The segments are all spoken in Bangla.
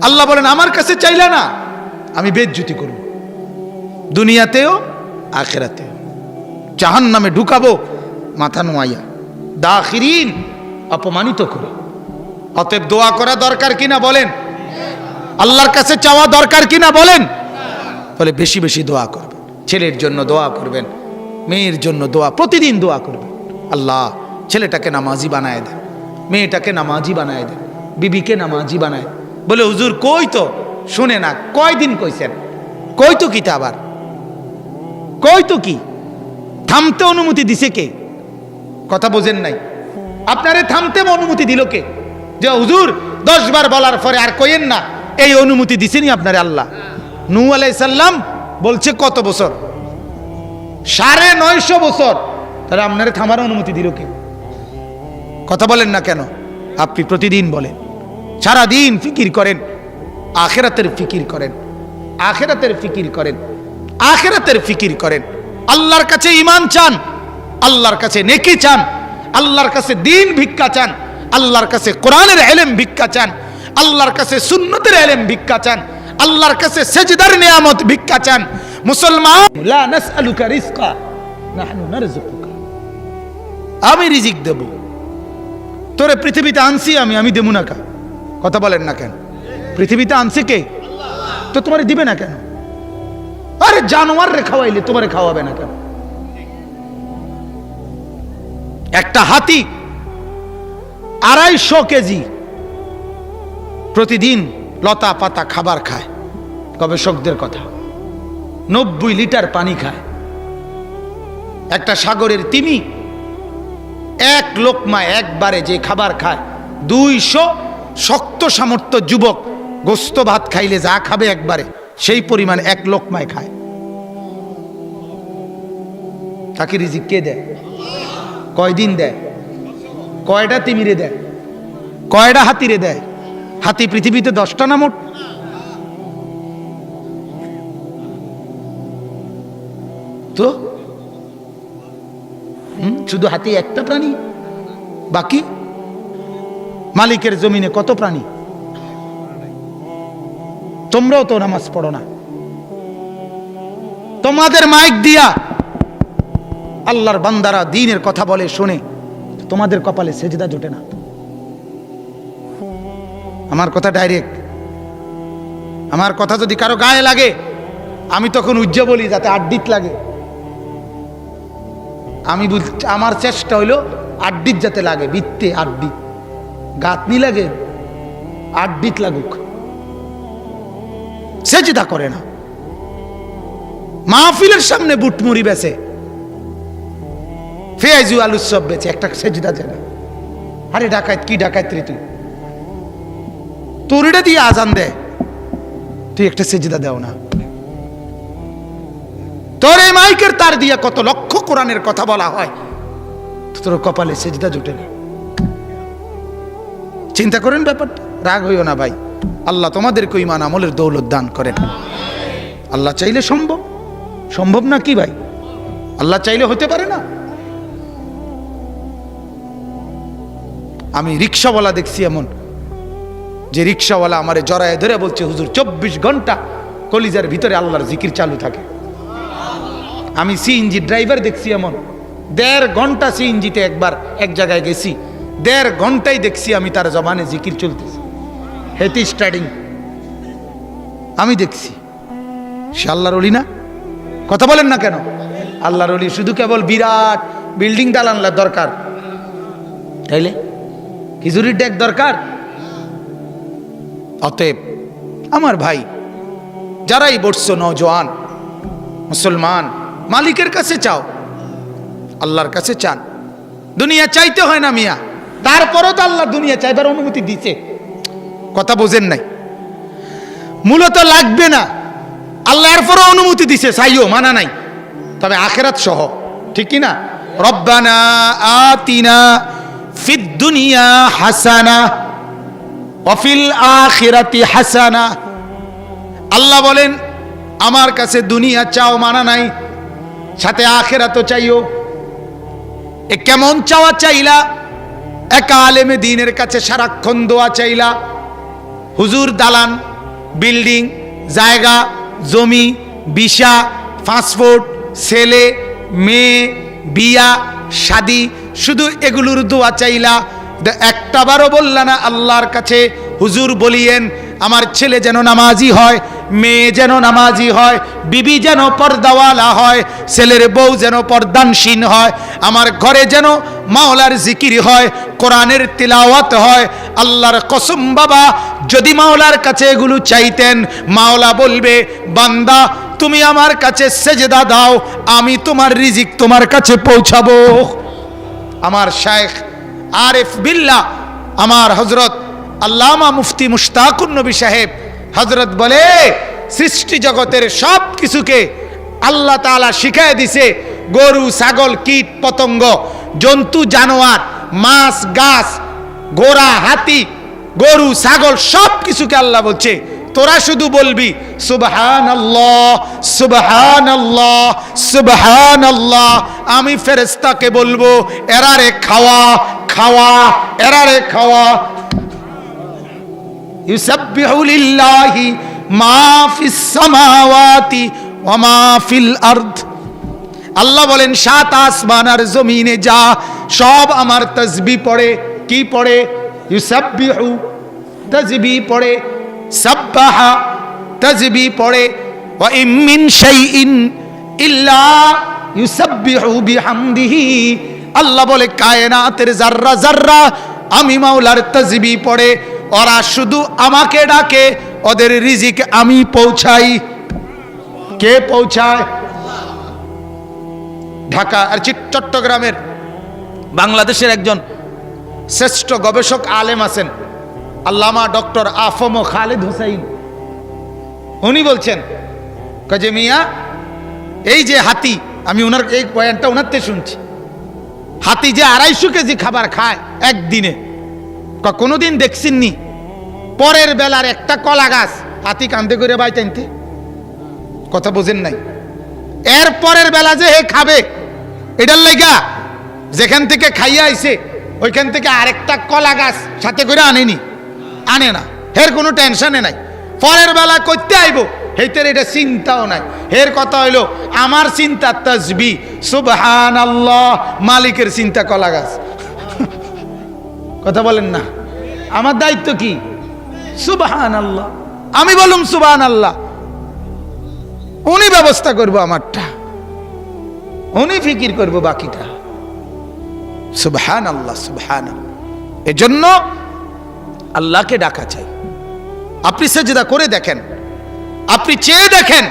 আল্লাহ বলেন আমার কাছে চাইলা না, আমি বেজ্জতি করব, দুনিয়াতেও আখিরাতেও। জাহান্নামে ঢুকাবো মাথা নোয়াইয়া, দাখিরিন, অপমানিত করে। অতএব দোয়া করা দরকার কিনা বলেন? আল্লাহর কাছে চাওয়া দরকার কিনা বলেন? বলে বেশি বেশি দোয়া করবেন, ছেলের জন্য দোয়া করবেন, মেয়ের জন্য দোয়া, প্রতিদিন দোয়া করবেন। আল্লাহ ছেলেটাকে নামাজি বানায় দেন, মেয়েটাকে নামাজি বানায় দেন, বিবিকে নামাজি বানায়। বলে হুজুর কই তো, শুনে না, কয়দিন কইছেন, কই তো কি, তা আবার কই তো কি? থামতে অনুমতি দিছে কে? কথা বোঝেন নাই? আপনারে থামতে অনুমতি দিল কে? যে হুজুর 10 বার বলার পরে আর কইেন না, এই অনুমতি দিছেনি আপনারে আল্লাহ। নূহ আলাইহিস সালাম বলছে কত বছর? 950 বছর। তাহলে আপনারে থামার অনুমতি দিল কে? কথা বলেন না কেন? আপনি প্রতিদিন বলেন, সারা দিন ফিকির করেন, আখিরাতের ফিকির করেন, আখিরাতের ফিকির করেন, আখিরাতের ফিকির করেন। আল্লাহর কাছে ঈমান চান, আল্লাহর কাছে নেকি চান, আল্লাহর কাছে দ্বীন ভিক্ষা চান, আল্লাহর কাছে কোরআনের ইলম ভিক্ষা চান, আল্লাহর কাছে সুন্নতের ইলম ভিক্ষা চান, আল্লাহর কাছে সেজদার নিয়ামত ভিক্ষা চান। মুসলমান, লা নাসআলুকা রিজকা নাহনু নারযুকুকা, আমি রিজিক দেব তোরে, পৃথিবীতে আনছি আমি দেবো না কা? কথা বলেন না কেন? পৃথিবীতে আনছে কে? তো তোমারে দিবে না কেন? আরে জানোয়ার রে খাওয়াইলে তোমারে খাওয়াবে না কেন? একটা হাতি 250 কেজি প্রতিদিন লতা পাতা খাবার খায়, গবেষকদের কথা। 90 লিটার পানি খায়। একটা সাগরের তিমি 1 লোকমা একবারে যে খাবার খায়, 200 শক্ত সামর্থ্য যুবক গোস্ত ভাত খাইলে যা খাবে একবারে, সেই পরিমাণ 1 লোকমায় খায়। তাকে রিজিক কে দেয়? কয়দিন দেয়? কয়টা তিমিরে দেয়? কয়টা হাতিরে দেয়? হাতি পৃথিবীতে 10টা না মোট? তো শুধু হাতি একটা প্রাণী, বাকি মালিকের জমিনে কত প্রাণী? তোমরাও তো নামাজ পড়ো না, তোমাদের মাইক দিয়া আল্লাহর বান্দারা দ্বীনের কথা বলে শোনে, তোমাদের কপালে সেজদা জোটে না। আমার কথা ডাইরেক্ট, আমার কথা যদি কারো গায়ে লাগে আমি তখন উজ্জ্ব বলি যাতে আড্ডিত লাগে। আমি আমার চেষ্টা হইল আড্ডিত যাতে লাগে, বৃত্তে আড্ডিত, গাতনি লাগে, আড্ডিত লাগুক। সেজদা করে না, মাহফিলের সামনে বুটমুড়ি বেচে, পেঁয়াজু আলুর সব বেচে, একটা সেজদা দেয় না। আরে ডাকাত কি ডাকাত রে তুই, তোরটা দিয়ে আজান দেয়, তুই একটা সেজদা দেও না। তোর এই মাইকের তার দিয়া কত লক্ষ কোরআনের কথা বলা হয়, তোর কপালে সেজদা জুটে না। চিন্তা করেন ব্যাপারটা, রাগ হইও না ভাই। আল্লাহ তোমাদেরকে ঈমান আমলের দৌলত দান করেন। আল্লাহ চাইলে সম্ভব, সম্ভব না কি ভাই? আল্লাহ চাইলে হতে পারে না? আমি রিক্সাওয়ালা দেখছি এমন, যে রিক্সাওয়ালা আমারে জড়ায় ধরে বলছে হুজুর 24 ঘন্টা কলিজার ভিতরে আল্লাহর জিকির চালু থাকে। আমি সিএনজি ড্রাইভার দেখছি এমন, 1.5 ঘন্টা সিএনজিতে একবার এক জায়গায় গেছি, 1.5 ঘন্টাই দেখছি আমি তার জবানে জিকির চলতেছে, হেতি স্টার্টিং আমি দেখছি। সে আল্লাহর ওলি না? কথা বলেন না কেন? আল্লাহর ওলি শুধু কেবল বিরাট বিল্ডিং দালানলার দরকার, তাইলে খিচুড়ির ডেক দরকার? অতএব আমার ভাই যারাই বসছো, নওজোয়ান মুসলমান, মালিকের কাছে চাও, আল্লাহর কাছে চান। দুনিয়া চাইতে হয় না মিয়া, তারপরও তো আল্লাহ দুনিয়া চাইবার অনুমতি দিচ্ছে। কথা বোঝেন নাই? মূলত লাগবে না, আল্লাহ এরপরও অনুমতি দিছে, চাইও মানা নাই, তবে আখিরাত সহ, ঠিক কি না? রব্বানা আতিনা ফিদ দুনিয়া হাসানা ওয়া ফিল আখিরাতি হাসানা। আল্লাহ বলেন আমার কাছে দুনিয়া চাও, মানা নাই, সাথে আখিরাতও চাইও। এ কেমন চাওয়া চাইলা? এক আলেমে দ্বীনের কাছে সারাক্ষণ দোয়া চাইলা, হুজুর দালান, বিল্ডিং, জায়গা, জমি, ভিসা, পাসপোর্ট, ছেলে মেয়ে, বিয়া শাদি, শুধু এগুলোর দোয়া চাইলা, একটাবারও বললা না আল্লাহর কাছে হুজুর বলিয়েন আমার ছেলে যেন নামাজি হয়, মেয়ে যেন নামাজি হয়, বিবি যেন পর্দাওয়ালা হয়, ছেলের বউ যেন পর্দানশীন হয়, আমার ঘরে যেন মাওলার জিকির হয়, কোরআনের তিলাওয়াত হয়। আল্লাহর কসম বাবা, যদি মাওলার কাছে এগুলো চাইতেন, মাওলা বলবে বান্দা তুমি আমার কাছে সেজদা দাও, আমি তোমার রিজিক তোমার কাছে পৌঁছাবো। আমার শায়েখ আরিফ বিল্লাহ, আমার হযরত আল্লামা মুফতি মুশতাকুর নবী সাহেব হযরত বলে, সৃষ্টি জগতের সব কিছুকে আল্লাহ তাআলা শিখায় দিছে। গরু, ছাগল, কীট পতঙ্গ, জন্তু জানোয়ার, মাছ, গাছ, ঘোড়া, হাতি, গরু, ছাগল সব কিছুকে আল্লাহ বলছে তোরা শুধু বলবি সুবহানাল্লাহ সুবহানাল্লাহ সুবহানাল্লাহ। আমি ফেরেশতাকে বলবো এরারে খাওয়া খাওয়া, এরারে খাওয়া। ইউসাব্বিহু লিল্লাহি মা ফিস সামাওয়াতি ওয়া মা ফিল আরদ। আল্লাহ বলেন সাত আসমান আর জমিনে যা সব আমার তাসবিহ পড়ে। কি পড়ে? ইউসাব্বিহু তাসবিহ পড়ে, সাব্বাহা তাসবিহ পড়ে, ওয়া ইম মিন শাইইন ইল্লা ইউসাব্বিহু বিহামদিহি। আল্লাহ বলে কায়নাতের জাররা জাররা আমি মাওলার তাসবিহ পড়ে, ওরা শুধু আমাকে ডাকে, ওদের রিজিক আমি পৌঁছাই। কে পৌঁছায়? ঢাকা আর চট্টগ্রামের বাংলাদেশের একজন শ্রেষ্ঠ গবেষক আলেম আছেন, আল্লামা ডক্টর আফম খালিদ হুসাইন। উনি বলছেন কাজে মিয়া এই যে হাতি, আমি ওনার এই পয়েন্টটা ওনার থেকে শুনছি, হাতি যে 250 কেজি খাবার খায় একদিনে, কোনোদিন দেখছেননি পরের বেলার একটা কলা গাছ হাতি কান্দে করে বাই টানতে? কথা বোঝেন নাই? এর পরের বেলা যে হে খাবে, এটার লাইগা যেখান থেকে খাইয়া আইছে ওইখান থেকে আরেকটা কলা গাছ সাথে করে আনেনি, আনে না, হের কোনো টেনশনে নাই। পরের বেলা করতে আইব হেইতের এটা চিন্তাও নাই। হের কথা হইলো আমার চিন্তা তাসবিহ সুবহানাল্লাহ, মালিকের চিন্তা কলা গাছ। কথা বলেন না? আমার দায়িত্ব কি? সুবহানাল্লাহ, আমি বলুম সুবহানাল্লাহ, উনি ব্যবস্থা করবো আমারটা, উনি ফিকির করবো বাকিটা। সুবহানাল্লাহ সুবহানাল্লাহ। এজন্য আল্লাহকে ডাকা চাই। আপনি সেজদা করে দেখেন, আপনি চেয়ে দেখেন,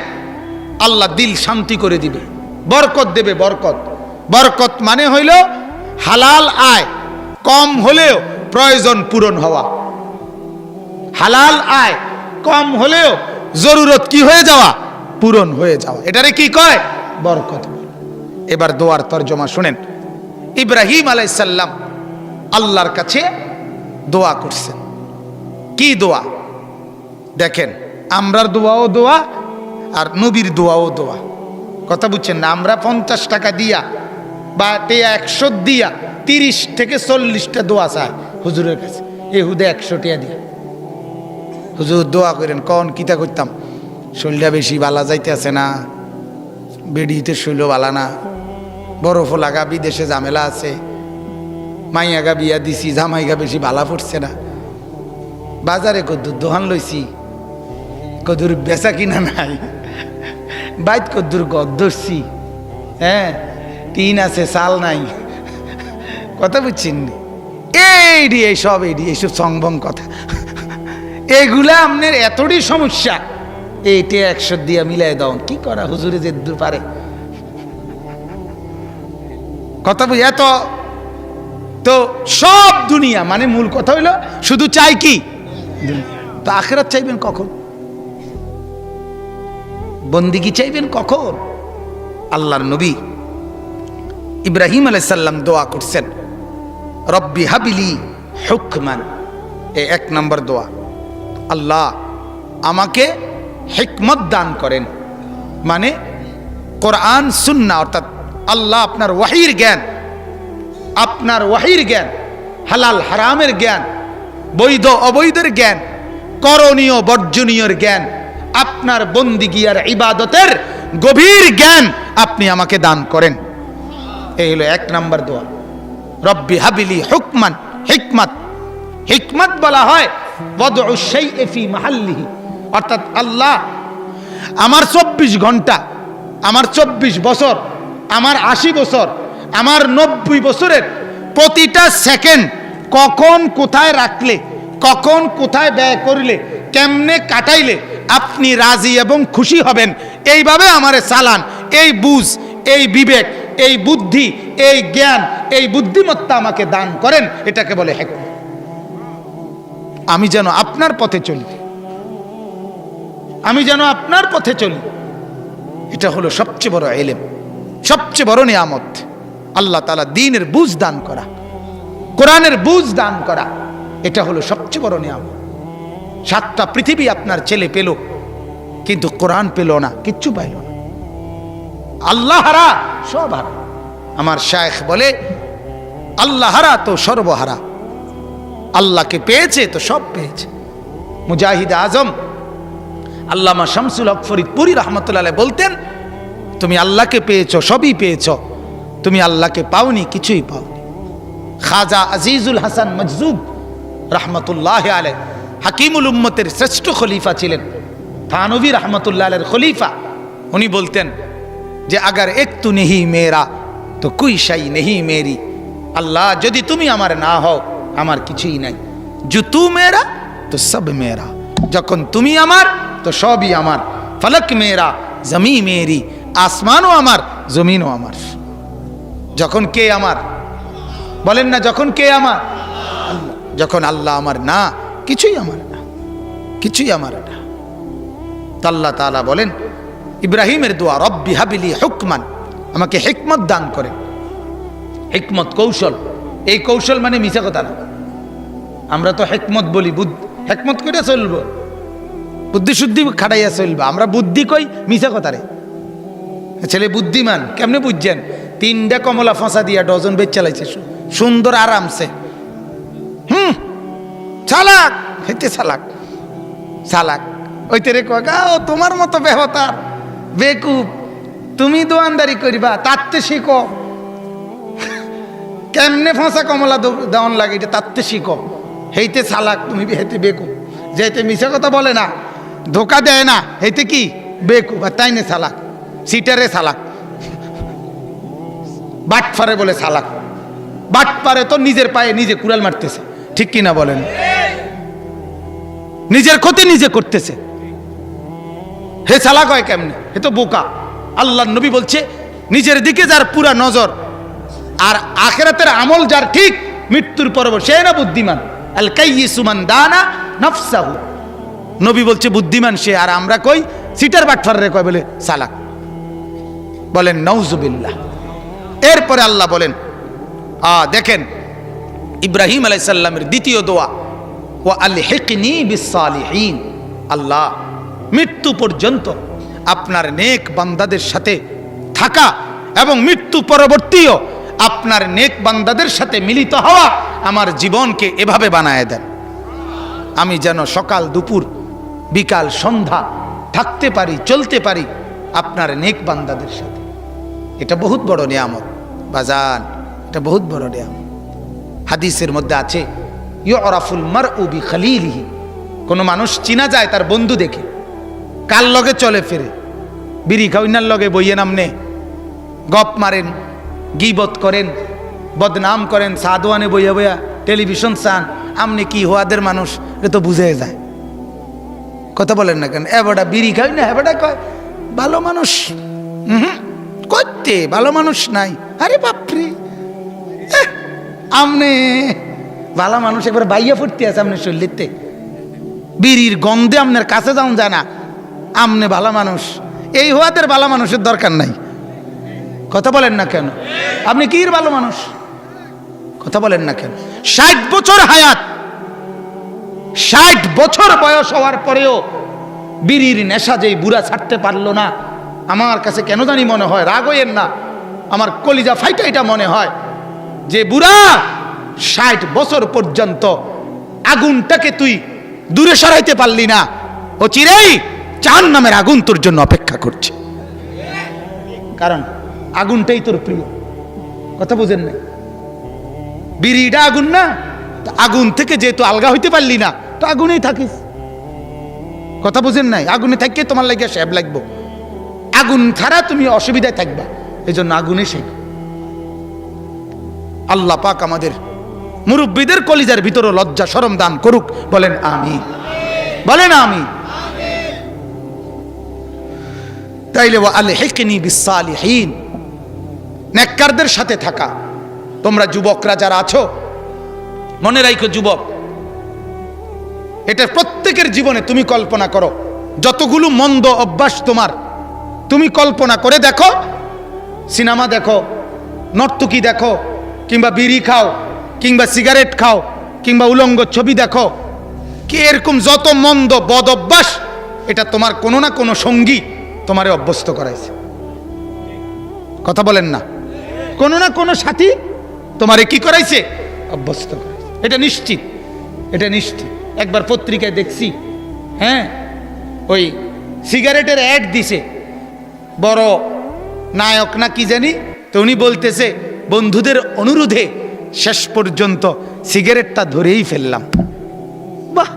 আল্লাহ দিল শান্তি করে দিবে, বরকত দেবে। বরকত, বরকত মানে হইল হালাল আয়, কম হলেও প্রয়োজন পূরণ হওয়া। হালাল আয় কম হলেও জরুরত কি হয়ে যাওয়া? পূরণ হয়ে যাওয়া। এটারে কি কয়? বরকত। এবার দোয়ার তরজমা শুনেন। ইব্রাহিম আলাইহিস সালাম আল্লাহর কাছে দোয়া করছেন। কি দোয়া? দেখেন, আমরার দোয়াও দোয়া আর নবীর দোয়াও দোয়া। কথা বুঝছেন না? আমরা 50 টাকা দিয়া বা 100 দিয়া 30 থেকে 40টা দোয়া চাই হুজুরের কাছে। এহুদে 100 টাকা দিয়া হুজুর দোয়া করেন। কন কিতা করতাম? শরীরটা বেশি বালা যাইতে আছে না, বেডিতে শৈল বালা না, বরফ লাগা, বিদেশে ঝামেলা আছে, মাইয়াগা বিয়া দিছি, জামাইগা বেশি বালা পড়ছে না, বাজারে কদ্দুর দোহান লইছি, কদ্দুর বেচা কিনা নাই, বাইত কদ্দুর গদ ধরছি, হ্যাঁ টিন আছে চাল নাই। কথা বুঝছেন? এইসব সংবং কথা, এগুলা আপনার এতটাই সমস্যা। এইটা 100 দিয়া মিলাই দাও, কি করা হুজুরে যে দূর পারে। কথা বুঝি? এত তো সব দুনিয়া মানে মূল কথা হইল শুধু চাই কি? তো আখিরাত চাইবেন কখন? বন্দিগি চাইবেন কখন? আল্লাহর নবী ইব্রাহিম আলাইহিস সালাম দোয়া করছেন, রব্বি হাবিলি হুকমান। এই 1 নম্বর দোয়া, আল্লাহ আমাকে হিকমত দান করেন। মানে কোরআন সুন্নাহ, অর্থাৎ আল্লাহ আপনার ওয়াহির জ্ঞান, আপনার ওয়াহির জ্ঞান, হালাল হারামের জ্ঞান, বৈধ অবৈধের জ্ঞান, করণীয় বর্জনীয়র জ্ঞান, আপনার বন্দিগি আর ইবাদতের গভীর জ্ঞান আপনি আমাকে দান করেন। এই হলো 1 নাম্বার দোয়া। রব্বি হাবিলি হুকমান, হিকমত। হিকমত বলা হয় ওয়াদউ শাইই ফি মাহাল্লিহি, অর্থাৎ আল্লাহ আমার 24 ঘন্টা, আমার 24 বছর, আমার 80 বছর, আমার 90 বছরের প্রতিটা সেকেন্ড কখন কোথায় রাখলে, কখন কোথায় ব্যয় করলে, কেমনে কাটাইলে আপনি রাজি এবং খুশি হবেন, এইভাবে আমারে চালান। এই বুঝ, এই বিবেক, এই বুদ্ধি, এই জ্ঞান, এই বুদ্ধিমত্তা আমাকে দান করেন। এটাকে বলে হিকমত। আমি যেন আপনার পথে চলি, আমি যেন আপনার পথে চলি। এটা হলো সবচেয়ে বড় ইলম, সবচেয়ে বড় নিয়ামত। আল্লাহ তাআলা দ্বীনের বুঝ দান করা, কোরআনের বুঝ দান করা, এটা হলো সবচেয়ে বড় নিয়ামত। 7টা পৃথিবী আপনার ছেলে পেল, কিন্তু কোরআন পেল না, কিচ্ছু পাইল না। আল্লাহ হারা, সব হারা। আমার শায়েখ বলে আল্লাহ হারা তো সর্বহারা, আল্লাহকে পেয়েছে তো সব পেয়েছে। মুজাহিদ আজম আল্লামা শামসুল হক ফরিদপুরি রহমতুল্লাহ আলাইহি বলতেন, তুমি আল্লাহকে পেয়েছো, সবই পেয়েছো, তুমি আল্লাহকে পাওনি, কিছুই পাওনি। খাজা আজিজুল হাসান মজজুব রহমতুল্লাহ আলাইহি হাকিমুল উম্মতের শ্রেষ্ঠ খলিফা ছিলেন, থানভী রহমতুল্লাহ আলাইহির খলিফা। উনি বলতেন যে আগার এক তু নেহি মেরা তো কুই শাই নেহি মেরি। আল্লাহ যদি তুমি আমার না হও, আমার কিছুই নাই। জো তু মেরা তো সব মেরা, যখন তুমি আমার তো সবই আমার। ফলক মেরা জমি মেরি, আসমানও আমার, জমিনও আমার। যখন কে আমার, বলেন না, যখন কে আমার? আল্লাহ। যখন আল্লাহ আমার না, কিছুই আমার না, কিছুই আমার না। আল্লাহ তাআলা বলেন ইব্রাহিমের দোয়া, রব্বি হাবিলি হুকমান, আমাকে হিকমত দান করেন। হিকমত কৌশল, এই কৌশল মানে মিছা কথা না। আমরা তো হিকমত বলি, হিকমত করে চলবো, বুদ্ধি শুদ্ধি খাটাইয়া চলবো। আমরা বুদ্ধি কই, মিছা কথা রে। ছেলে বুদ্ধিমান কেমনে বুঝছেন? 3টা কমলা ফাঁসা দিয়া ডজন বেচ চালাইছে সুন্দর আরামসে। চালাক হইতে চালাক, চালাক ওইতে রে কয় ও তোমার মতো বেহতার বেকুব, তুমি দোয়ানদারি করিবা, তাতে শিখো কেমনে ফাঁসা কমলা দেওয়ান লাগে, এটা তাতে শিখো। হেইতে চালাক তুমি, হেতে বেকুব। যেতে মিছা কথা বলে না, ধোকা দেয় না, হেতে কি বেকুব। আর তাই নে চালাক, সিটারে চালাক, বাটফারে বলে চালাক। বাটপারে তো নিজের পায়ে নিজে কুড়াল মারতেছে, ঠিক কিনা বলেন? নিজের ক্ষতি নিজে করতেছে। হে চালাক হয় কেমনে? হে তো বোকা। আল্লাহর নবী বলছে নিজের দিকে যার পুরা নজর আর আখিরাতের আমল যার ঠিক, মৃত্যুর পর সে না বুদ্ধিমান। আল কাইয়িসু মান দানা নাফসাহু, নবী বলছে বুদ্ধিমান সে। আর আমরা কই সিটার বাটফারে কয় বলে চালাক। বলেন নাউজুবিল্লাহ। এরপরে আল্লাহ বলেন, দেখেন ইব্রাহিম আলাইহিস সালামের দ্বিতীয় দোয়া, ওয়া আলহিকনি বিসসালিহিন। আল্লাহ মৃত্যু পর্যন্ত আপনার নেক বান্দাদের সাথে থাকা এবং মৃত্যু পরবর্তীও আপনার নেক বান্দাদের সাথে মিলিত হওয়া আমার জীবনকে এভাবে বানায় দেন, আমি যেন সকাল দুপুর বিকাল সন্ধ্যা থাকতে পারি, চলতে পারি আপনার নেক বান্দাদের সাথে। এটা বহুত বড় নিয়ামত বাজান, এটা বহুত বড় নিয়ামত। হাদিসের মধ্যে আছে ইউরাফুল মারউ বিখালিলিহি, কোন মানুষ চিনা যায় তার বন্ধু দেখে। কার লগে চলে ফিরে, বিড়ি খাইনার লগে বইয়ে নামনে গপ মারেন, গীবত করেন, বদনাম করেন, সাদওয়ানে বইয়া বইয়া টেলিভিশন চান, আমনি কি হওয়াদের মানুষ, এ তো বুঝে যায়। কথা বলেন না কেন? এবারটা বিড়ি খাই না, এবারটা কয় ভালো মানুষ। করতে ভালো মানুষ নাই। আরে বাপরে, আমনে ভালো মানুষ একবার বাইয়া ফুটতে আছে আপনার শরীরতে, বিড়ির গন্ধে আপনার কাছে যাওয়া যায় না, আমনে ভালো মানুষ। এই হওয়াদের ভালো মানুষের দরকার নাই। কথা বলেন না কেন? আপনি কি ভালো মানুষ? কথা বলেন না কেন? 60 বছর হায়াত, 60 বছর বয়স হওয়ার পরেও বিড়ির নেশা যেই বুড়া ছাড়তে পারলো না, আমার কাছে কেন জানি মনে হয়, রাগ হইয়েন না, আমার কলিজা ফাইটা এটা মনে হয় যে বুড়া 60 বছর পর্যন্ত আগুনটাকে তুই দূরে সরাইতে পারলি না, ও চিরেই জাহান্নামের আগুন তোর জন্য অপেক্ষা করছে। কারণ আগুনটাই তোর প্রিয়। কথা বুঝেন না? বিড়িটা আগুন না? আগুন থেকে যেহেতু আলগা হইতে পারলি না, তো আগুনেই থাকিস। কথা বুঝেন নাই? আগুনে থাকিয়ে তোমার লাগিয়া স্যাব লাগবো, আগুন ছাড়া তুমি অসুবিধায় থাকবা, এই জন্য আগুনে সেই। আল্লাহ পাক আমাদের মুরব্বীদের কলিজার ভিতরে লজ্জা শরম দান করুক। বলেন আমিন, বলেন আমিন। তাইলে ওয়া আলহিকনি বিসসালিহিন, নেককারদের সাথে থাকা। তোমরা যুবকরা যারা আছো, মনে রাখো যুবক, এটা প্রত্যেকের জীবনে তুমি কল্পনা করো, যতগুলো মন্দ অভ্যাস তোমার, তুমি কল্পনা করে দেখো, সিনেমা দেখো, নর্তকী দেখো, কিংবা বিড়ি খাও, কিংবা সিগারেট খাও, কিংবা উলঙ্গ ছবি দেখো, কি এরকম যত মন্দ বদ অভ্যাস, এটা তোমার কোনো না কোনো সঙ্গী তোমারে অভ্যস্ত করাইছে। কথা বলেন না? কোনো না কোনো সাথী তোমারে কি করাইছে? অভ্যস্ত করাইছে। এটা নিশ্চিত, এটা নিশ্চিত। একবার পত্রিকায় দেখছি, হ্যাঁ, ওই সিগারেটের অ্যাড দিছে, বড় নায়ক না কি জানি, তো উনি বলতেছে বন্ধুদের অনুরোধে শেষ পর্যন্ত সিগারেটটা ধরেই ফেললাম। বাহ,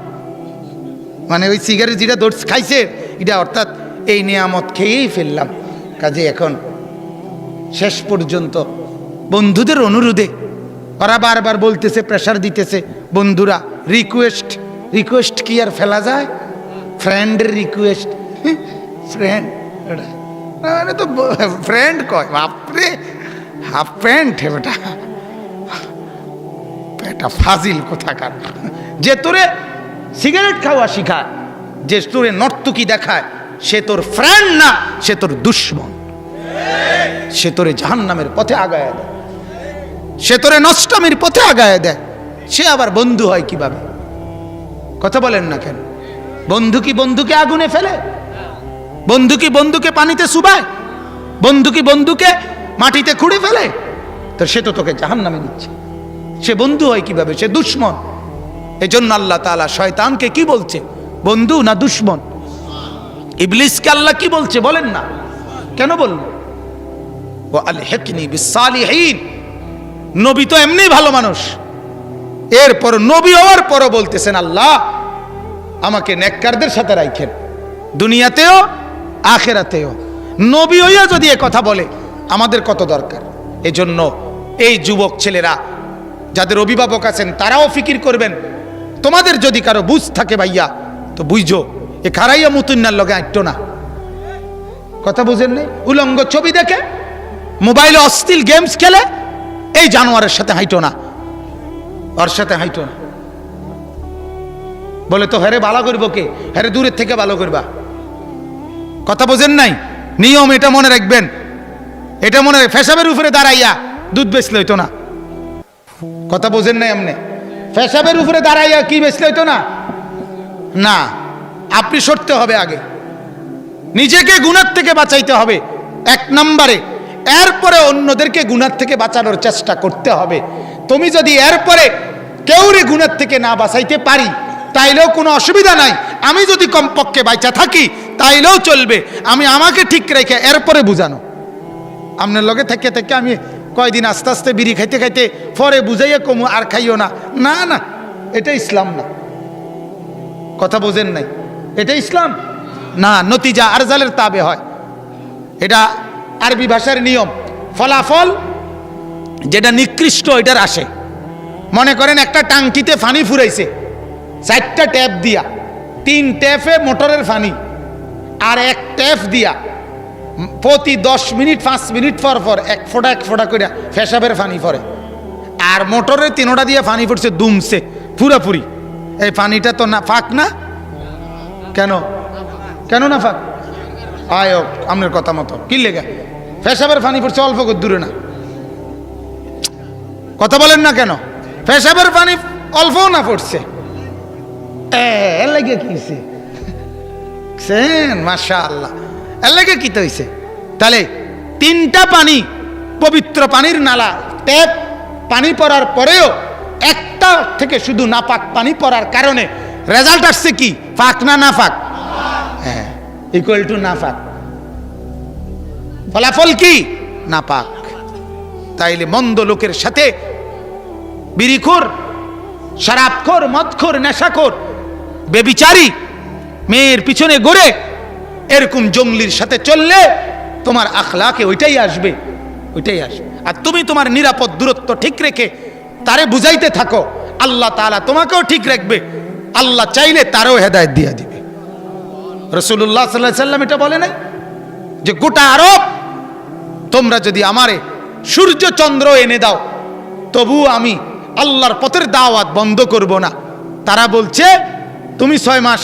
মানে ওই সিগারেট যেটা খাইছে এটা, অর্থাৎ এই নিয়ামত খেয়েই ফেললাম, কাজে এখন শেষ পর্যন্ত বন্ধুদের অনুরোধে। ওরা বারবার বলতেছে, প্রেশার দিতেছে, বন্ধুরা রিকোয়েস্ট, রিকোয়েস্ট কি আর ফেলা যায়? ফ্রেন্ডের রিকোয়েস্ট, ফ্রেন্ড মানে তো ফ্রেন্ড কয়, বাপরে হাফ প্যান্ট বেটা, এটা ফাজিল কোথাকার। যে তোরে সিগারেট খাওয়া শিখায়, যে তোরে নর্তকী দেখায়, সে তোর ফ্রেন্ড না, সে তোর দুশ্মন। সে তোরে জাহান্নামের পথে আগায় দেয়, সে তোরে নষ্টামির পথে আগায় দেয়। সে আবার বন্ধু হয় কিভাবে? কথা বলেন না কেন? বন্ধু কি বন্ধুকে আগুনে ফেলে? বন্ধু কি বন্ধুকে পানিতে চুবায়? বন্ধু কি বন্ধুকে মাটিতে খুঁড়ে ফেলে? তো সে তো তোকে জাহান্নামে নিচ্ছে। সে বন্ধু হয় কিভাবে? সে দুশ্মন। এজন্য আল্লাহ তাআলা শয়তানকে কি বলছে? বন্ধু না দুশ্মন? ইবলিসকে আল্লাহ কি বলছে বলেন না? কেন বলল? ওয়া আলহিকনি বিসসালিহিন। নবী তো এমনি ভালো মানুষ, এরপর নবী হওয়ার পরও বলতেছেন আল্লাহ আমাকে নেককারদের সাথে রাখেন, দুনিয়াতেও আখিরাতেও। নবী হইয়া যদি এ কথা বলে, আমাদের কত দরকার। এজন্য এই যুবক ছেলেরা যাদের অভিভাবক আছেন, তারাও ফিকির করবেন। তোমাদের যদি কারো বুঝ থাকে ভাইয়া, তো বুঝো এ খারাইয়া মুতুন্নার লগে আটটো না। কথা বুঝেন নেই? উলঙ্গ ছবি দেখে, মোবাইলে অশ্লীল গেমস খেলে, এই জানোয়ারের সাথে হাইটো না, ওর সাথে হাইটো না। বলে তো হেরে ভালো করবো কে? হেরে দূরের থেকে ভালো করবা। কথা বোঝেন নাই? নিয়ম এটা মনে রাখবেন, এটা মনে রাখ। ফেসাবের উপরে দাঁড়াইয়া দুধ বেচলে হইতো না। কথা বোঝেন নাই? আপনি ফেসাবের উপরে দাঁড়াইয়া কি বেচলে হইতো না? না, আপনি সরতে হবে আগে, নিজেকে গুনার থেকে বাঁচাইতে হবে এক নম্বরে, এরপরে অন্যদেরকে গুনার থেকে বাঁচানোর চেষ্টা করতে হবে। তুমি যদি এরপরে কেউরে গুনার থেকে না বাঁচাইতে পারি, তাইলেও কোনো অসুবিধা নাই। আমি যদি কমপক্ষে বাইচা থাকি তাইলেও চলবে। আমি আমাকে ঠিক রেখে এরপরে বুঝানো। আপনার লগে থেকে থেকে আমি কয়দিন আস্তে আস্তে বিড়ি খাইতে খাইতে পরে বুঝাইয়া কমু আর খাইও না, না না, এটা ইসলাম না। কথা বোঝেন নাই? এটা ইসলাম না। নতিজা আরজালের তাবে হয়, এটা আরবি ভাষার নিয়ম। ফলাফল যেটা নিকৃষ্ট এটার আসে। মনে করেন একটা টাঙ্কিতে পানি ফুরাইছে, 4টা ট্যাপ দিয়া, 3 ট্যাপে মোটরের পানি, আর 1 ট্যাপ দিয়া প্রতি 10 মিনিট 5 মিনিট পর পর এক ফোঁটা করে ফেসাবের পানি পড়ে। আর মোটরের 3টা দিয়ে পানি পড়ছে দুমছে পুরাপুরি। এই পানিটা তো না ফাঁক না? কেন কেন না ফাঁক? আয় আপনার কথা মতো কি লেগা ফেসাবের পানি পড়ছে অল্প দূরে না। কথা বলেন না কেন? ফেসাবের পানি অল্পও না পড়ছে, এর লাগে কি হয়েছে? মাশাআল্লাহ, এর লাগে কি তো হয়েছে? তাহলে 3টা পানি, পবিত্র পানির নালা, ট্যাপ পানি পড়ার পরেও একটা থেকে শুধু নাপাক পানি পড়ার কারণে রেজাল্ট আসছে কি? ফাক না না ফাক? হ্যাঁ, ইকুয়াল টু না ফাক। ফলাফল কি? না পাক। তাইলে মন্দ লোকের সাথে বিড়িখোর, শরাবখোর, মদখোর, নেশাখোর, বেবিচারী, মেয়ের পিছনে ঘুরে এরকম জঙ্গলির সাথে চললে তোমার আখলাকে ওইটাই আসবে, ওইটাই আসবে। আর তুমি তোমার নিরাপদ দূরত্ব ঠিক রেখে তারে বুঝাইতে থাকো, আল্লাহ তাআলা তোমাকেও ঠিক রাখবে। আল্লাহ চাইলে তারও হেদায়েত দিয়ে দিবে। রাসূলুল্লাহ সাল্লাল্লাহু আলাইহি সাল্লাম এটা বলে নাই যে গোটা আরব তোমরা যদি আমারে সূর্য চন্দ্র এনে দাও তবু আমি আল্লাহর পথের দাওয়াত বন্ধ করব না। তারা বলছে তুমি 6 মাস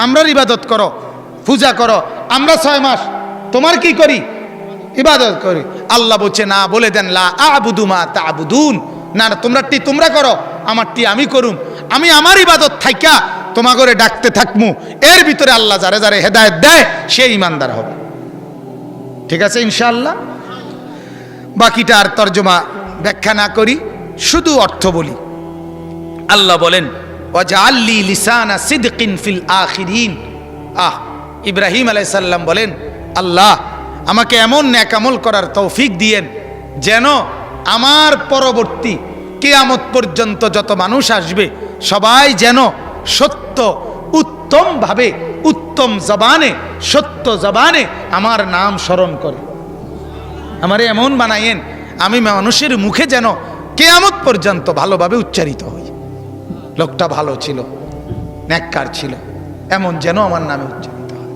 আমরার ইবাদত করো, পূজা করো, আমরা 6 মাস তোমার কি করি? ইবাদত করি। আল্লাহ বলছে না, বলে দেন লা আ'বুদু মা তা'বুদুন, না না তোমরাটি তোমরা করো, আমারটি আমি করুম। আমি আমার ইবাদত থাইকা তোমাগরে ডাকতে থাকমু। এর ভিতরে আল্লাহ যারে যারে হেদায়েত দেয় সে ঈমানদার হবে। ঠিক আছে ইনশাআল্লাহ। বাকিটা আর তরজমা ব্যাখ্যা না করি, শুধু অর্থ বলি। আল্লাহ বলেন ওয়াজআললি লিসানা সিদকিন ফিল আখিরিন। ইব্রাহিম আলাইহিস সালাম বলেন আল্লাহ আমাকে এমন নেক আমল করার তৌফিক দিয়েন যেন আমার পরবর্তী কিয়ামত পর্যন্ত যত মানুষ আসবে সবাই যেন সত্য উত্তম ভাবে, উত্তম জবানে, সত্য জবানে আমার নাম স্মরণ করে। আমারে এমন বানায়েন আমি মানুষের মুখে যেন কিয়ামত পর্যন্ত ভালোভাবে উচ্চারিত হই। লোকটা ভালো ছিল, নেককার ছিল, এমন যেন আমার নামে উচ্চারিত হয়।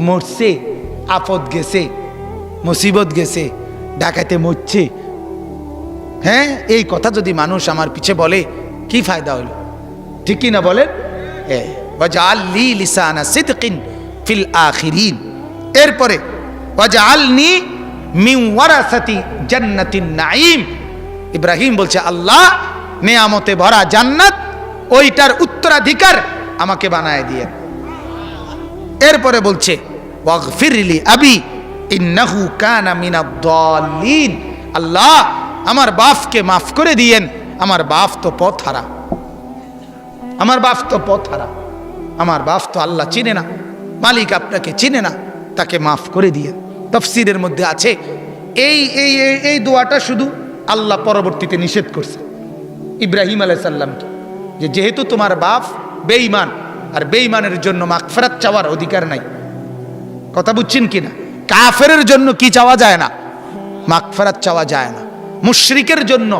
মরছে, আপদ গেছে, মুসিবত গেছে, ডাকাতে মরছে, হ্যাঁ, এই কথা যদি মানুষ আমার পিছে বলে কি ফায়দা হলো? ঠিক কি না বলেন? ওয়াজআললি লিসানা সিদকিন ফিল আখিরিন। এরপরে ওয়াজআলনি মিন ওয়ারাসাতি জান্নাতিন নাঈম। ইব্রাহিম বলছে আল্লাহ নেয়ামতে ভরা জান্নাত ওইটার উত্তরাধিকার আমাকে বানায় দিয়ে। এরপরে বলছে ওয়াগফিরলি আবি ইন্নাহু কানা মিনাদ দাল্লিন। আল্লাহ আমার বাপকে মাফ করে দিয়েন, আমার বাপ তো পথহারা, আমার বাপ তো পথহারা, আমার বাপ তো আল্লাহ চিনে না, মালিক আপনাকে চিনে না, তাকে মাফ করে দিয়েন। তাফসীরের মধ্যে আছে এই এই এই দোয়াটা শুধু আল্লাহ পরবর্তীতে নিষেধ করছে ইব্রাহিম আলাইহিস সালামকে, যে যেহেতু তোমার বাপ বেঈমান, আর বেঈমানের জন্য মাগফিরাত চাওয়ার অধিকার নাই। কথা বুঝছেন কিনা? কাফেরের জন্য কি চাওয়া যায় না? মাগফিরাত চাওয়া যায় না। মুশরিকের জন্য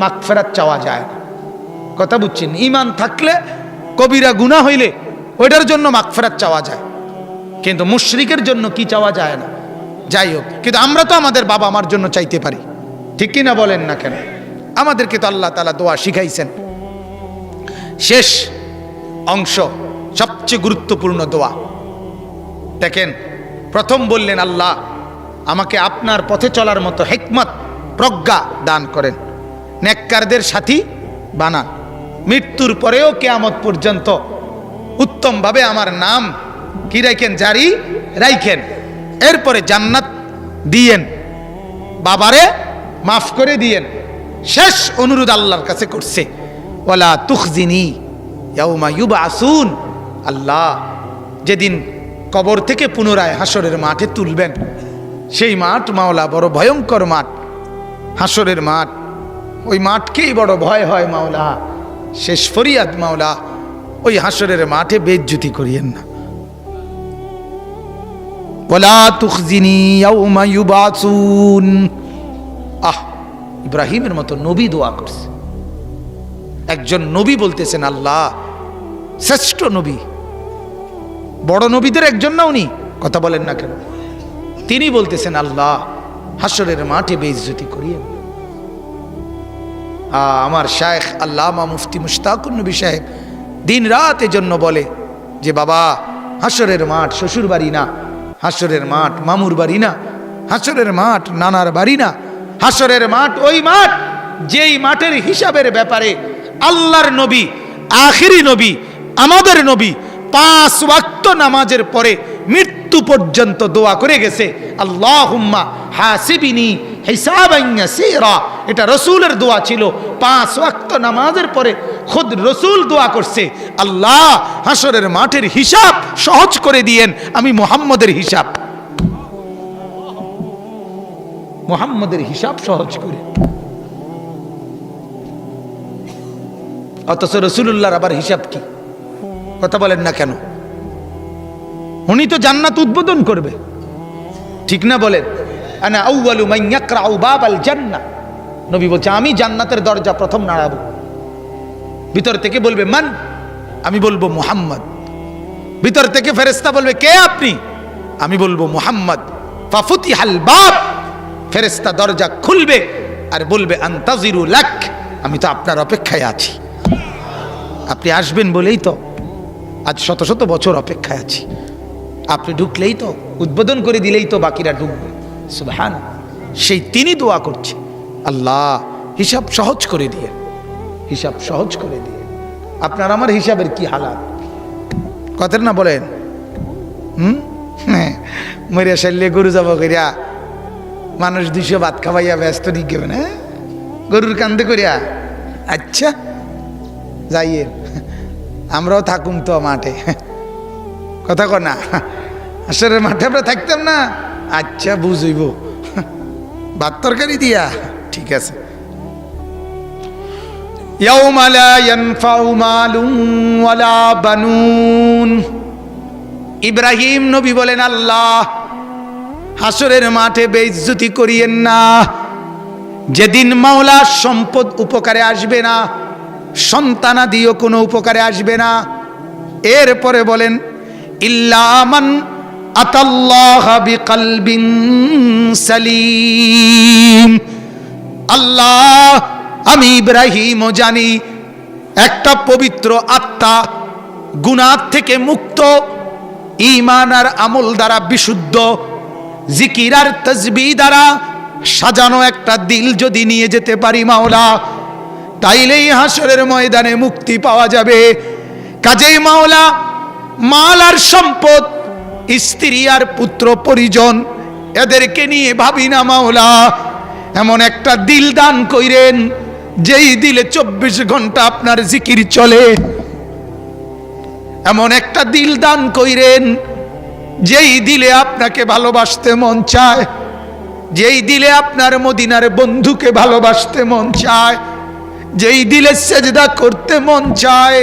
মাগফিরাত চাওয়া যায় না। কথা বুঝছেন? ঈমান থাকলে কবিরা গুনাহ হইলে ওইটার জন্য মাগফিরাত চাওয়া যায়, কিন্তু মুশরিকের জন্য কি চাওয়া যায় না। যাই হোক, কিন্তু আমরা তো আমাদের বাবা মার জন্য চাইতে পারি, ঠিক কি না বলেন না কেন? আমাদেরকে তো আল্লাহ তাআলা দোয়া শিখাইছেন। শেষ অংশ সবচেয়ে গুরুত্বপূর্ণ দোয়া। দেখেন, প্রথম বললেন আল্লাহ আমাকে আপনার পথে চলার মতো হিকমত, প্রজ্ঞা দান করেন, নেককারদের সাথী বানান, মৃত্যুর পরেও কিয়ামত পর্যন্ত উত্তমভাবে আমার নাম কি রাখেন? জারি রাখেন। এরপরে জান্নাত দিয়েন, বাবারে মাফ করে দিয়েন। শেষ অনুরোধ আল্লাহর কাছে করছে ওয়ালা তুখজিনি ইয়াউমা ইউবআসুন। আল্লাহ যেদিন কবর থেকে পুনরায় হাসরের মাঠে তুলবেন, সেই মাঠ মাওলা বড় ভয়ঙ্কর মাঠ, হাসরের মাঠ। ওই মাঠকেই বড় ভয় হয় মাওলা। শেষ ফরিয়াদ মাওলা, ওই হাসরের মাঠে বেইজ্জতি করিয়েন না। ওয়ালা তুখজিনি ইয়াউমা ইউবআসুন। ইব্রাহিমের মতো নবী দোয়া করছে। একজন নবী বলতেছেন আল্লাহ, শ্রেষ্ঠ নবী, বড় নবীদের একজন না উনি? কথা বলেন না কেন? তিনি বলতেছেন আল্লাহ হাসরের মাঠে বেইজ্জতি করিয়েন। আমার শায়েখ আল্লামা মুফতি মুশতাকুর নবী সাহেব দিন রাত এজন্য বলে যে বাবা, হাসরের মাঠ শ্বশুর বাড়ি না, হাসরের মাঠ মামুর বাড়ি না, হাসরের মাঠ নানার বাড়ি না, হাসরের মাঠ ওই মাঠ যেই মাঠের হিসাবের ব্যাপারে আল্লাহর নবী, আখিরি নবী, আমাদের নবী 5 ওয়াক্ত নামাজের পরে মৃত্যু মৃত্যু পর্যন্ত দোয়া করে গেছে, আল্লাহুম্মা হাসিবিনি হিসাবান ইয়াসীরা। এটা রাসূলের দোয়া ছিল। 5 ওয়াক্ত নামাজের পরে খুদ রাসূল দোয়া করছে, আল্লাহ হাসরের মাঠের হিসাব সহজ করে দিয়েন, আমি মুহাম্মদের হিসাব সহজ করে। অথচ রাসূলুল্লাহর আবার হিসাব কি? কথা বলেন না কেন? উনি তো জান্নাত উদ্বোধন করবে, ঠিক না? বলেন, আনা আউয়ালু মান ইয়াকরাউ বাবাল জান্নাহ। নবী বলছে আমি জান্নাতের দরজা প্রথম নাড়াবো। ভিতর থেকে বলবে মান, আমি বলবো মুহাম্মদ। ভিতর থেকে ফেরেশতা বলবে কে আপনি? আমি বলবো মুহাম্মদ। ফাফুতিহাল বাব, ফেরেশতা দরজা খুলবে আর বলবে আনতাজিরু লাক, আমি তো আপনার অপেক্ষায় আছি। আপনি আসবেন বলেই তো আজ শত শত বছর অপেক্ষায় আছি। আপনি ঢুকলেই তো, উদ্বোধন করে দিলেই তো বাকিরা ঢুকবে। সুবহান, সেই তিনি দোয়া করছে, আল্লাহ হিসাব সহজ করে দিয়ে, হিসাব সহজ করে দিয়ে। আপনার আমার হিসাবের কি হালাত, কথা না বলেন? মরিয়া সাইলে গরু যাব করিয়া মানুষ 200 ভাত খাওয়াইয়া ব্যস্ত নিয়ে না, গরুর কান্দে করিয়া। আচ্ছা যাইয়ে আমরাও থাকুম তো মাঠে, কথা কর না, আসলে মাঠে আমরা থাকতাম না। আচ্ছা বুঝইব, ভাত তরকারি দিয়া, ঠিক আছে। ইয়াউমা লা ইয়ানফাউ মালুন ওয়ালা বানুন। ইব্রাহিম নবী বলেন, আল্লাহ হাসরের মাঠে বেইজ্জতি করিয়েন না। যেদিন মাওলার সম্পদ উপকারে আসবে না, সন্তানাদিও কোনো উপকারে আসবে না। এরপরে বলেন, ইল্লা মান আতাল্লাহ বিকলবিন সালিম। আল্লাহ আমি ইব্রাহিমও জানি একটা পবিত্র আত্মা, গুনাহ থেকে মুক্ত, ঈমান আর আমল দ্বারা বিশুদ্ধ, জিকির আর তাসবিহ দ্বারা সাজানো একটা দিল যদি নিয়ে যেতে পারি মাওলা, তাইলেই হাসরের ময়দানে মুক্তি পাওয়া যাবে। কাজেই মাওলা মাল আর সম্পদ, স্ত্রী আর পুত্র পরিজন, এদেরকে নিয়ে ভাবি না মাওলা। এমন একটা দিল দান কইরেন যেই দিলে 24 ঘন্টা আপনার জিকির চলে। এমন একটা দিল দান কইরেন যেই দিলে আপনাকে ভালোবাসতে মন চায়, যেই দিলে আপনার মদিনার বন্ধুকে ভালোবাসতে মন চায়, যেই দিলে সেজদা করতে মন চায়,